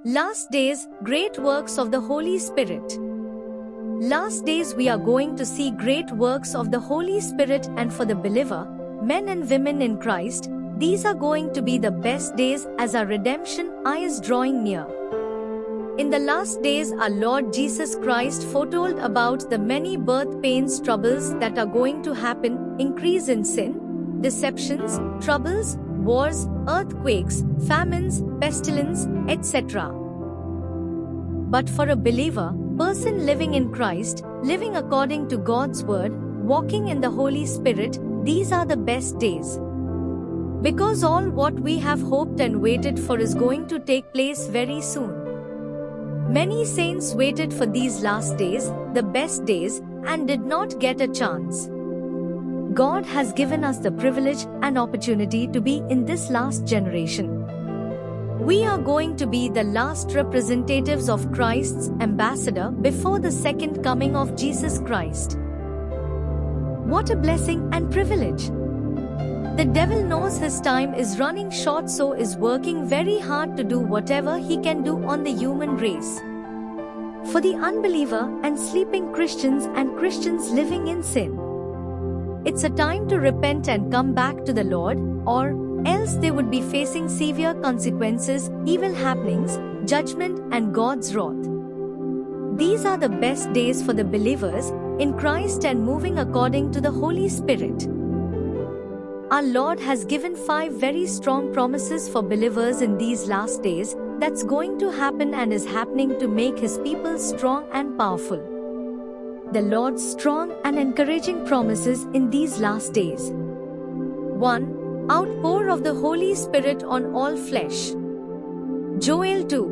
Last days, great works of the Holy Spirit. Last days we are going to see great works of the Holy Spirit, and for the believer, men and women in Christ, these are going to be the best days as our redemption is drawing near. In the last days, our Lord Jesus Christ foretold about the many birth pains, troubles that are going to happen, increase in sin, deceptions, troubles, wars, earthquakes, famines, pestilence, etc. But for a believer, person living in Christ, living according to God's word, walking in the Holy Spirit, these are the best days. Because all what we have hoped and waited for is going to take place very soon. Many saints waited for these last days, the best days, and did not get a chance. God has given us the privilege and opportunity to be in this last generation. We are going to be the last representatives of Christ's ambassador before the second coming of Jesus Christ. What a blessing and privilege! The devil knows his time is running short, so is working very hard to do whatever he can do on the human race. For the unbeliever and sleeping Christians and Christians living in sin, it's a time to repent and come back to the Lord, or else they would be facing severe consequences, evil happenings, judgment, and God's wrath. These are the best days for the believers in Christ and moving according to the Holy Spirit. Our Lord has given 5 very strong promises for believers in these last days that's going to happen and is happening to make His people strong and powerful. The Lord's strong and encouraging promises in these last days. 1. Outpour of the Holy Spirit on all flesh. Joel 2.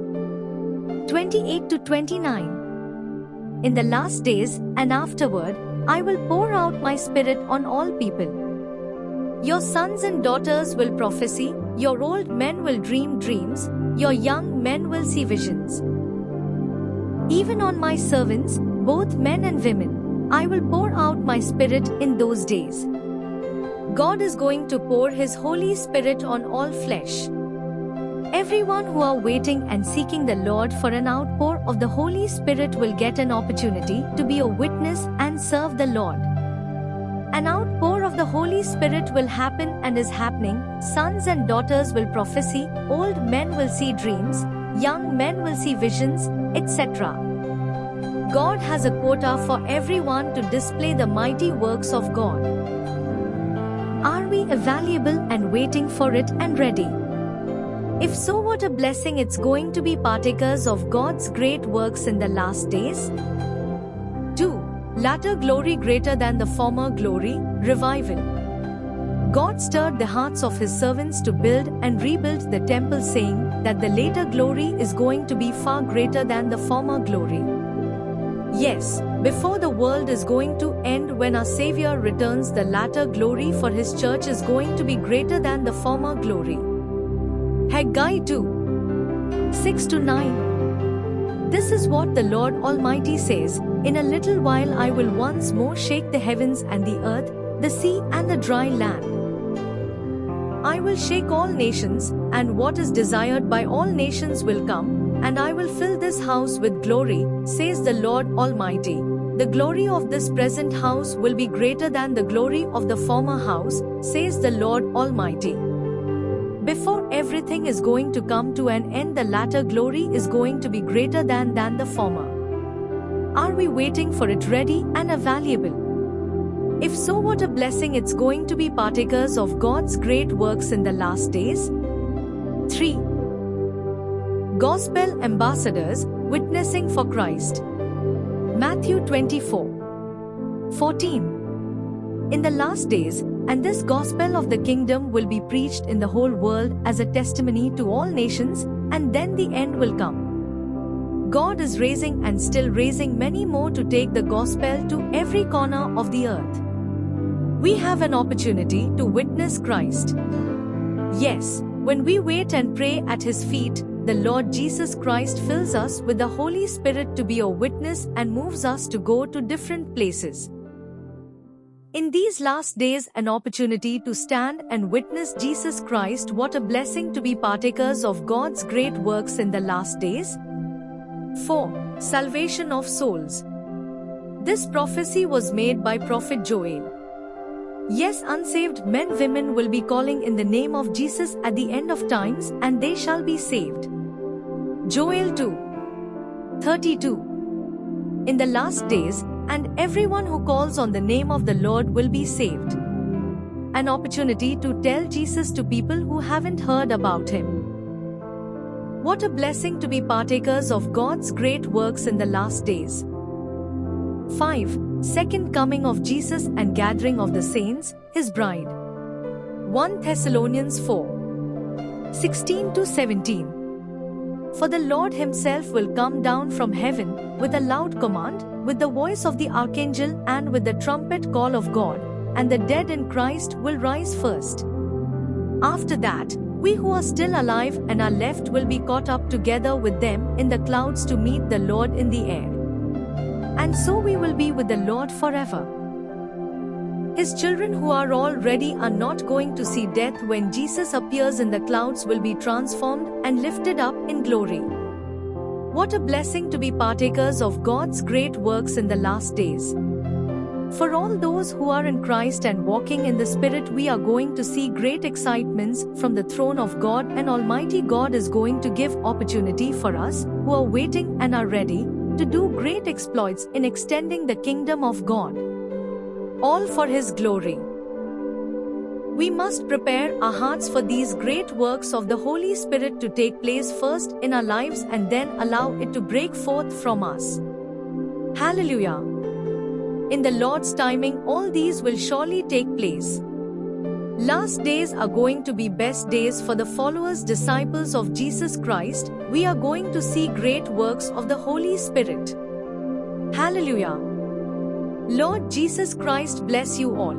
28-29. In the last days and afterward, I will pour out my Spirit on all people. Your sons and daughters will prophesy, your old men will dream dreams, your young men will see visions. Even on my servants, both men and women, I will pour out my Spirit in those days. God is going to pour His Holy Spirit on all flesh. Everyone who are waiting and seeking the Lord for an outpour of the Holy Spirit will get an opportunity to be a witness and serve the Lord. An outpour of the Holy Spirit will happen and is happening. Sons and daughters will prophesy, old men will see dreams, young men will see visions, etc. God has a quota for everyone to display the mighty works of God. Are we available and waiting for it and ready? If so, what a blessing it's going to be partakers of God's great works in the last days. 2. Latter glory greater than the former glory, revival. God stirred the hearts of His servants to build and rebuild the temple, saying that the later glory is going to be far greater than the former glory. Yes, before the world is going to end, when our Savior returns, the latter glory for His church is going to be greater than the former glory. Haggai 2. 6-9. This is what the Lord Almighty says, in a little while I will once more shake the heavens and the earth, the sea and the dry land. I will shake all nations, and what is desired by all nations will come, and I will fill this house with glory, says the Lord Almighty. The glory of this present house will be greater than the glory of the former house, says the Lord Almighty. Before everything is going to come to an end, the latter glory is going to be greater than the former. Are we waiting for it, ready and available? If so, what a blessing it's going to be partakers of God's great works in the last days. 3. Gospel ambassadors, witnessing for Christ. Matthew 24:14. In the last days, and this gospel of the kingdom will be preached in the whole world as a testimony to all nations, and then the end will come. God is raising and still raising many more to take the gospel to every corner of the earth. We have an opportunity to witness Christ. Yes, when we wait and pray at His feet, the Lord Jesus Christ fills us with the Holy Spirit to be a witness and moves us to go to different places. In these last days, an opportunity to stand and witness Jesus Christ. What a blessing to be partakers of God's great works in the last days. 4. Salvation of souls. This prophecy was made by Prophet Joel. Yes, unsaved men and women will be calling in the name of Jesus at the end of times, and they shall be saved. Joel 2:32. In the last days, and everyone who calls on the name of the Lord will be saved. An opportunity to tell Jesus to people who haven't heard about him. What a blessing to be partakers of God's great works in the last days. 5. Second coming of Jesus and gathering of the saints, his bride. 1 Thessalonians 4:16-17. For the Lord himself will come down from heaven with a loud command, with the voice of the archangel and with the trumpet call of God, and the dead in Christ will rise first. After that, we who are still alive and are left will be caught up together with them in the clouds to meet the Lord in the air. And so we will be with the Lord forever. His children who are already are not going to see death when Jesus appears in the clouds will be transformed and lifted up in glory. What a blessing to be partakers of God's great works in the last days. For all those who are in Christ and walking in the Spirit, we are going to see great excitements from the throne of God, and Almighty God is going to give opportunity for us who are waiting and are ready to do great exploits in extending the kingdom of God. All for His glory. We must prepare our hearts for these great works of the Holy Spirit to take place first in our lives and then allow it to break forth from us. Hallelujah! In the Lord's timing, all these will surely take place. Last days are going to be best days for the followers, disciples of Jesus Christ. We are going to see great works of the Holy Spirit. Hallelujah! Lord Jesus Christ bless you all.